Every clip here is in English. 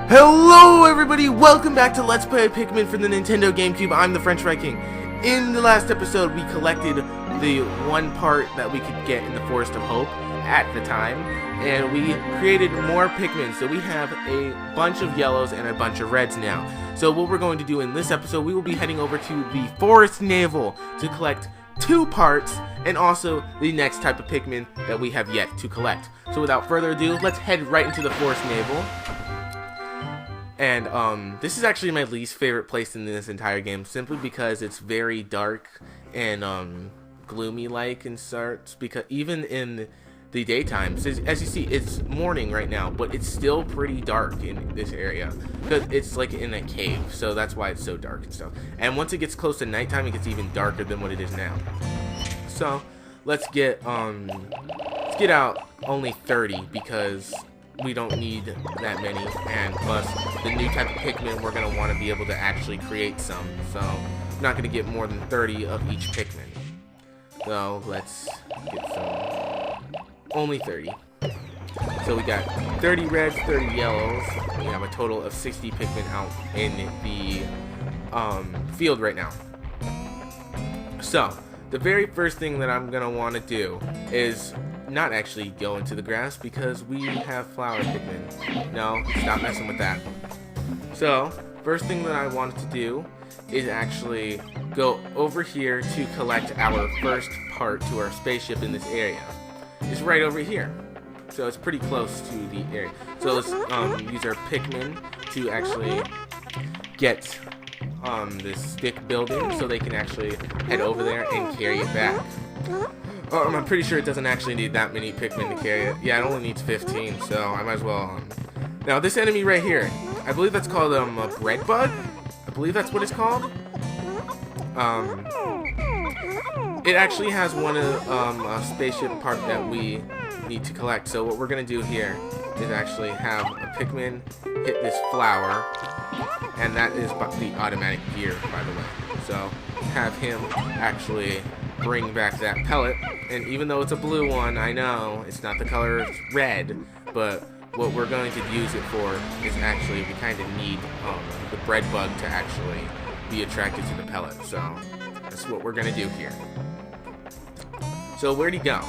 Hello everybody, welcome back to Let's Play Pikmin for the Nintendo GameCube. I'm the French Viking. In the last episode, we collected the one part that we could get in the Forest of Hope at the time, and we created more Pikmin, so we have a bunch of yellows and a bunch of reds now. So what we're going to do in this episode, we will be heading over to the Forest Navel to collect 2 parts, and also the next type of Pikmin that we have yet to collect. So without further ado, let's head right into the Forest Navel. And this is actually my least favorite place in this entire game, simply because it's very dark and gloomy like and starts, because even in the daytime, so as you see, it's morning right now, but it's still pretty dark in this area because it's like in a cave, so that's why it's so dark and stuff. And once it gets close to nighttime, it gets even darker than what it is now. So let's get out only 30 because we don't need that many, and plus the new type of Pikmin, we're going to want to be able to actually create some, so I'm not going to get more than 30 of each Pikmin. So let's get some, only 30. So we got 30 reds, 30 yellows. We have a total of 60 Pikmin out in the field right now. So the very first thing that I'm going to want to do is not actually go into the grass, because we have flower Pikmin. No, stop messing with that. So first thing that I wanted to do is actually go over here to collect our first part to our spaceship in this area. It's right over here, so it's pretty close to the area. So let's use our Pikmin to actually get this stick building, so they can actually head over there and carry it back. I'm pretty sure it doesn't actually need that many Pikmin to carry it. Yeah, it only needs 15, so I might as well. Now, this enemy right here, I believe that's called a bread bug. I believe that's what it's called. It actually has one of a spaceship part that we need to collect. So what we're gonna do here is actually have a Pikmin hit this flower, and that is the automatic gear, by the way. So have him actually bring back that pellet, and even though it's a blue one, I know it's not the color red, but what we're going to use it for is actually, we kind of need the bread bug to actually be attracted to the pellet, so that's what we're going to do here. So where'd he go?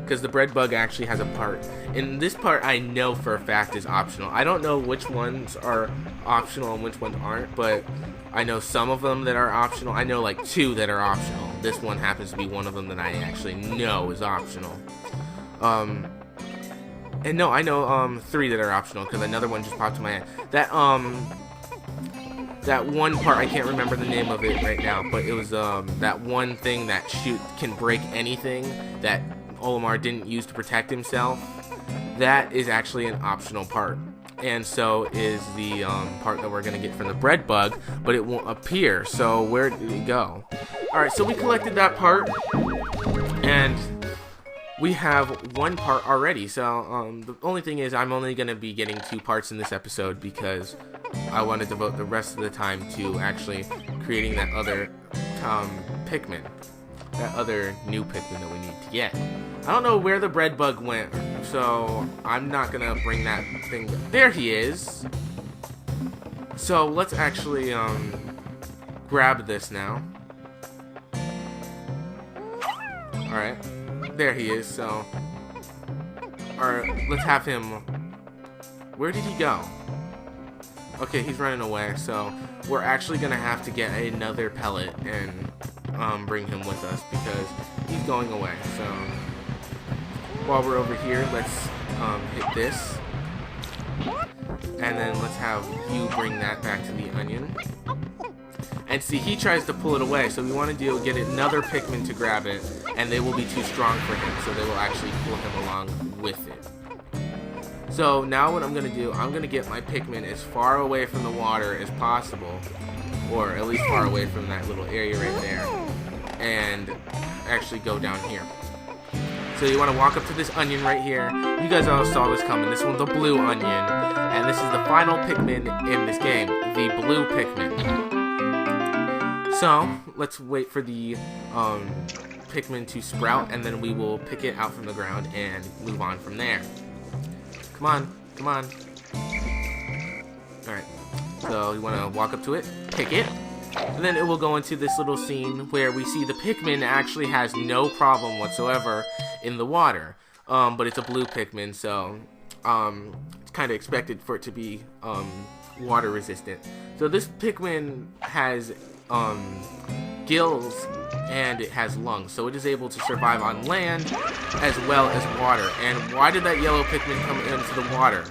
Because the bread bug actually has a part, and this part I know for a fact is optional. I don't know which ones are optional and which ones aren't, but I know some of them that are optional. I know like 2 that are optional. This one happens to be one of them that I actually know is optional. And no, I know 3 that are optional, because another one just popped in my head. That one part, I can't remember the name of it right now, but it was that one thing that can break anything that Olimar didn't use to protect himself. That is actually an optional part. And so is the part that we're going to get from the bread bug, but it won't appear. So where did it go? Alright, so we collected that part, and we have 1 part already. So the only thing is, I'm only going to be getting 2 parts in this episode, because I want to devote the rest of the time to actually creating that other Pikmin. That other new Pikmin that we need to get. I don't know where the bread bug went, so I'm not gonna bring that thing. There he is. So let's actually grab this now. Alright, there he is. So let's have him. Where did he go? Okay, he's running away, so we're actually gonna have to get another pellet and bring him with us, because he's going away. So while we're over here, let's hit this, and then let's have you bring that back to the onion. And see, he tries to pull it away, so we want to get another Pikmin to grab it, and they will be too strong for him, so they will actually pull him along with it. So now what I'm going to do, I'm going to get my Pikmin as far away from the water as possible, or at least far away from that little area right there, and actually go down here. So you want to walk up to this onion right here. You guys all saw this coming. This one's the blue onion, and this is the final Pikmin in this game, the blue Pikmin. So let's wait for the Pikmin to sprout, and then we will pick it out from the ground and move on from there. Come on, come on. Alright, so you want to walk up to it, pick it, and then it will go into this little scene where we see the Pikmin actually has no problem whatsoever in the water. But it's a blue Pikmin, so it's kind of expected for it to be water resistant. So this Pikmin has gills and it has lungs, so it is able to survive on land as well as water. And why did that yellow Pikmin come into the water?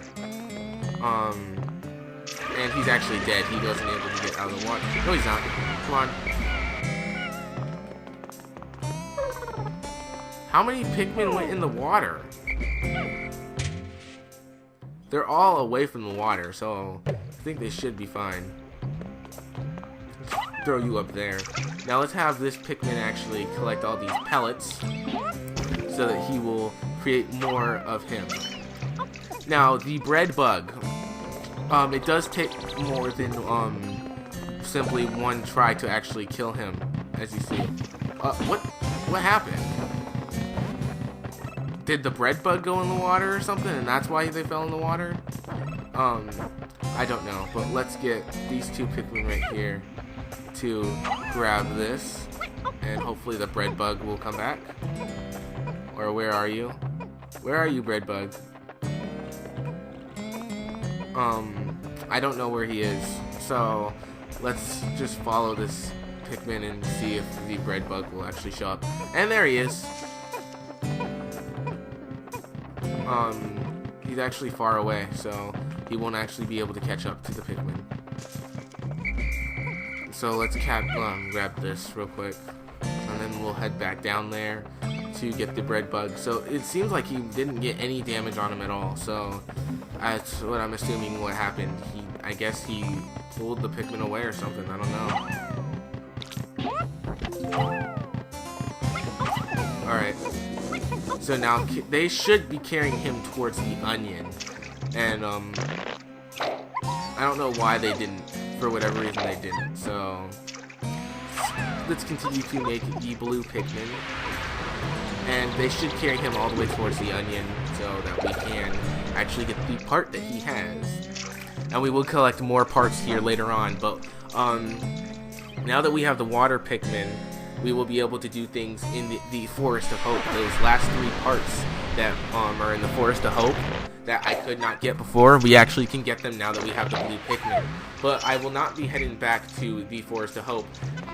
And he's actually dead. He wasn't able to get out of the water. No, he's not. Come on. How many Pikmin went in the water? They're all away from the water, so I think they should be fine. Let's throw you up there. Now let's have this Pikmin actually collect all these pellets so that he will create more of him. Now, the bread bug. It does take more than simply one try to actually kill him, as you see. What happened? Did the bread bug go in the water or something, and that's why they fell in the water? I don't know, but let's get these two Pikmin right here to grab this, and hopefully the bread bug will come back. Or where are you? Where are you, bread bug? I don't know where he is, so let's just follow this Pikmin and see if the bread bug will actually show up. And there he is. He's actually far away, so he won't actually be able to catch up to the Pikmin. So let's grab this real quick, and then we'll head back down there to get the bread bug. So it seems like he didn't get any damage on him at all, so that's what I'm assuming what happened. I guess he pulled the Pikmin away or something, I don't know. Alright. So now they should be carrying him towards the onion. And I don't know why they didn't. For whatever reason they didn't. So let's continue to make the blue Pikmin. And they should carry him all the way towards the onion so that we can actually get the part that he has. And we will collect more parts here later on. But now that we have the water Pikmin, we will be able to do things in the Forest of Hope. Those last 3 parts that are in the Forest of Hope that I could not get before, we actually can get them now that we have the blue Pikmin. But I will not be heading back to the Forest of Hope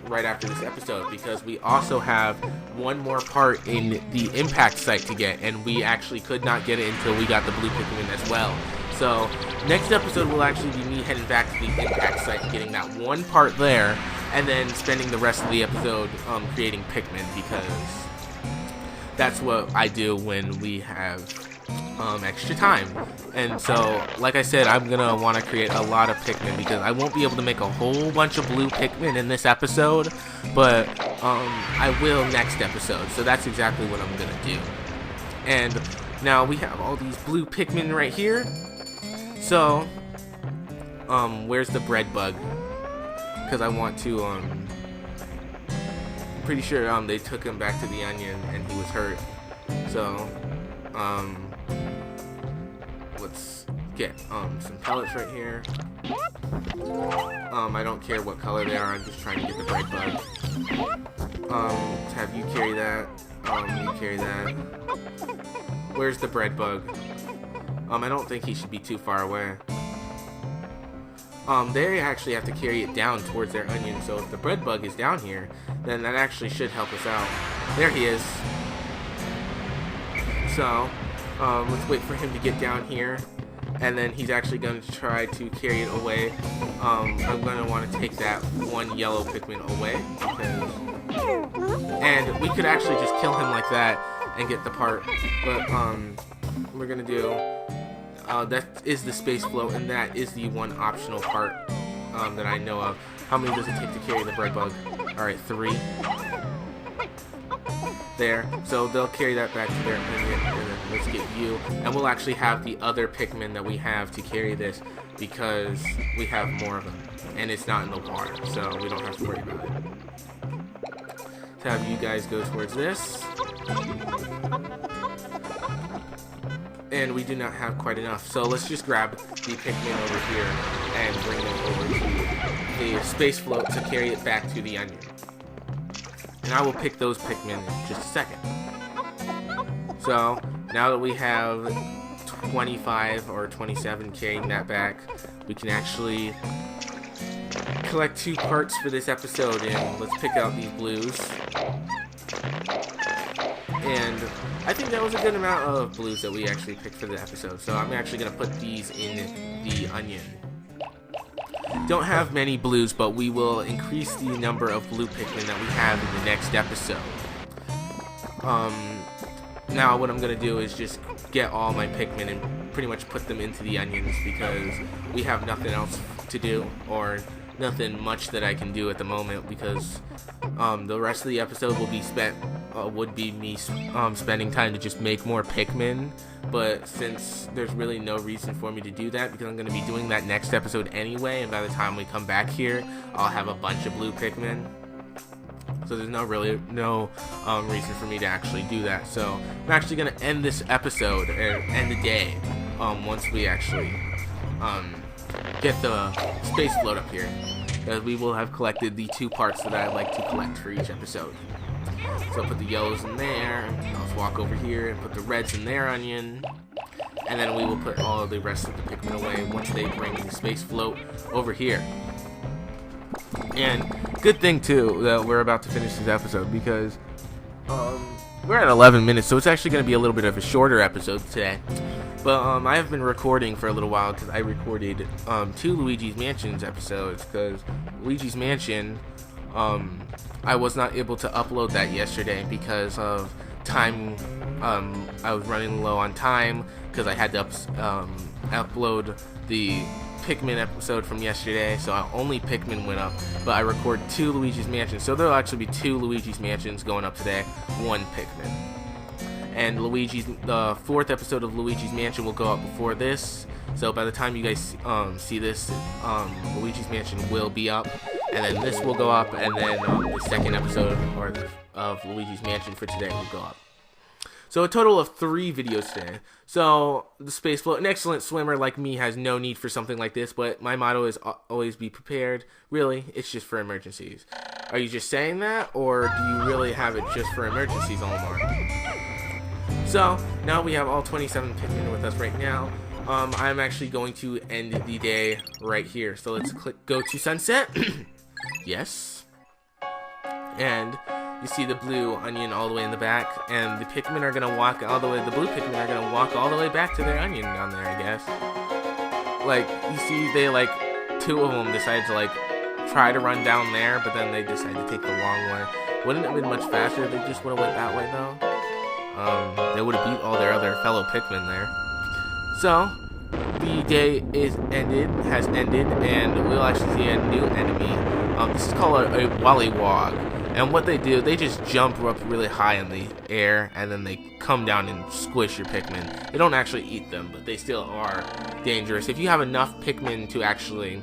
right after this episode, because we also have one more part in the impact site to get, and we actually could not get it until we got the blue Pikmin as well. So next episode will actually be me heading back to the impact site and getting that one part there, and then spending the rest of the episode creating Pikmin, because that's what I do when we have extra time. And so, like I said, I'm gonna want to create a lot of Pikmin, because I won't be able to make a whole bunch of blue Pikmin in this episode, but I will next episode. So that's exactly what I'm gonna do. And now we have all these blue Pikmin right here. So where's the bread bug? Because I want to pretty sure they took him back to the onion and he was hurt. So let's get some pellets right here. I don't care what color they are, I'm just trying to get the bread bug. Have you carry that. You carry that. Where's the bread bug? I don't think he should be too far away. They actually have to carry it down towards their onion, so if the bread bug is down here, then that actually should help us out. There he is. So, let's wait for him to get down here, and then he's actually going to try to carry it away. I'm going to want to take that one yellow Pikmin away, and we could actually just kill him like that and get the part, but we're going to do... that is the space float, and that is the one optional part that I know of. How many does it take to carry the bread bug? Alright, 3. There. So they'll carry that back to their onion, and then let's get you. And we'll actually have the other Pikmin that we have to carry this, because we have more of them. And it's not in the water, so we don't have to worry about it. So have you guys go towards this. and we do not have quite enough. So let's just grab the Pikmin over here and bring them over to the space float to carry it back to the onion. And I will pick those Pikmin in just a second. So now that we have 25 or 27 carrying that back, we can actually collect 2 parts for this episode, and let's pick out these blues. And I think that was a good amount of blues that we actually picked for the episode, so I'm actually going to put these in the onion. Don't have many blues, but we will increase the number of blue Pikmin that we have in the next episode. Now what I'm going to do is just get all my Pikmin and pretty much put them into the onions, because we have nothing else to do, or nothing much that I can do at the moment, because the rest of the episode will be spent would be me spending time to just make more Pikmin. But since there's really no reason for me to do that, because I'm going to be doing that next episode anyway, and by the time we come back here, I'll have a bunch of blue Pikmin. So there's no reason for me to actually do that. So I'm actually going to end this episode, or end the day, once we actually get the space float up here, because we will have collected the 2 parts that I like to collect for each episode. So I'll put the yellows in there, I'll walk over here and put the reds in their onion, and then we will put all the rest of the Pikmin away once they bring the space float over here. And good thing too that we're about to finish this episode, because we're at 11 minutes, so it's actually going to be a little bit of a shorter episode today. But I have been recording for a little while, because I recorded 2 Luigi's Mansions episodes, because Luigi's Mansion, I was not able to upload that yesterday because of time. I was running low on time, because I had to upload the Pikmin episode from yesterday, so only Pikmin went up, but I recorded 2 Luigi's Mansions, so there'll actually be 2 Luigi's Mansions going up today, 1 Pikmin. And the 4th episode of Luigi's Mansion will go up before this, so by the time you guys see this, Luigi's Mansion will be up, and then this will go up, and then the 2nd episode of Luigi's Mansion for today will go up. So a total of 3 videos today. So the space float, an excellent swimmer like me has no need for something like this, but my motto is always be prepared. Really, it's just for emergencies. Are you just saying that, or do you really have it just for emergencies, Olimar? So now we have all 27 Pikmin with us right now. I'm actually going to end the day right here. So let's click go to sunset. Yes. And you see the blue onion all the way in the back, and the Pikmin are gonna walk all the way. The blue Pikmin are gonna walk all the way back to their onion down there, I guess. Like, you see, they 2 of them decided to try to run down there, but then they decided to take the long way. Wouldn't it have been much faster if they just would have went that way though? They would have beat all their other fellow Pikmin there. So the day has ended, and we'll actually see a new enemy. This is called a Wallywog. And what they do, they just jump up really high in the air, and then they come down and squish your Pikmin. They don't actually eat them, but they still are dangerous. If you have enough Pikmin to actually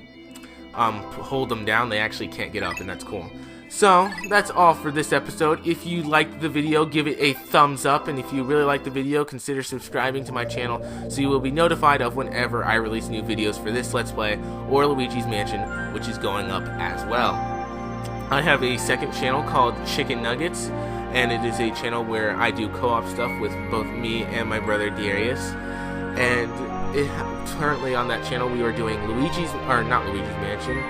hold them down, they actually can't get up, and that's cool. So, that's all for this episode. If you liked the video, give it a thumbs up, and if you really like the video, consider subscribing to my channel so you will be notified of whenever I release new videos for this Let's Play or Luigi's Mansion, which is going up as well. I have a second channel called Chicken Nuggets, and it is a channel where I do co-op stuff with both me and my brother Darius. And currently on that channel we are doing not Luigi's Mansion,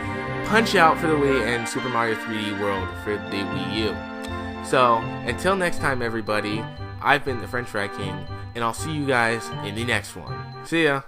Punch-Out for the Wii, and Super Mario 3D World for the Wii U. So, until next time everybody, I've been the French Fry King, and I'll see you guys in the next one. See ya!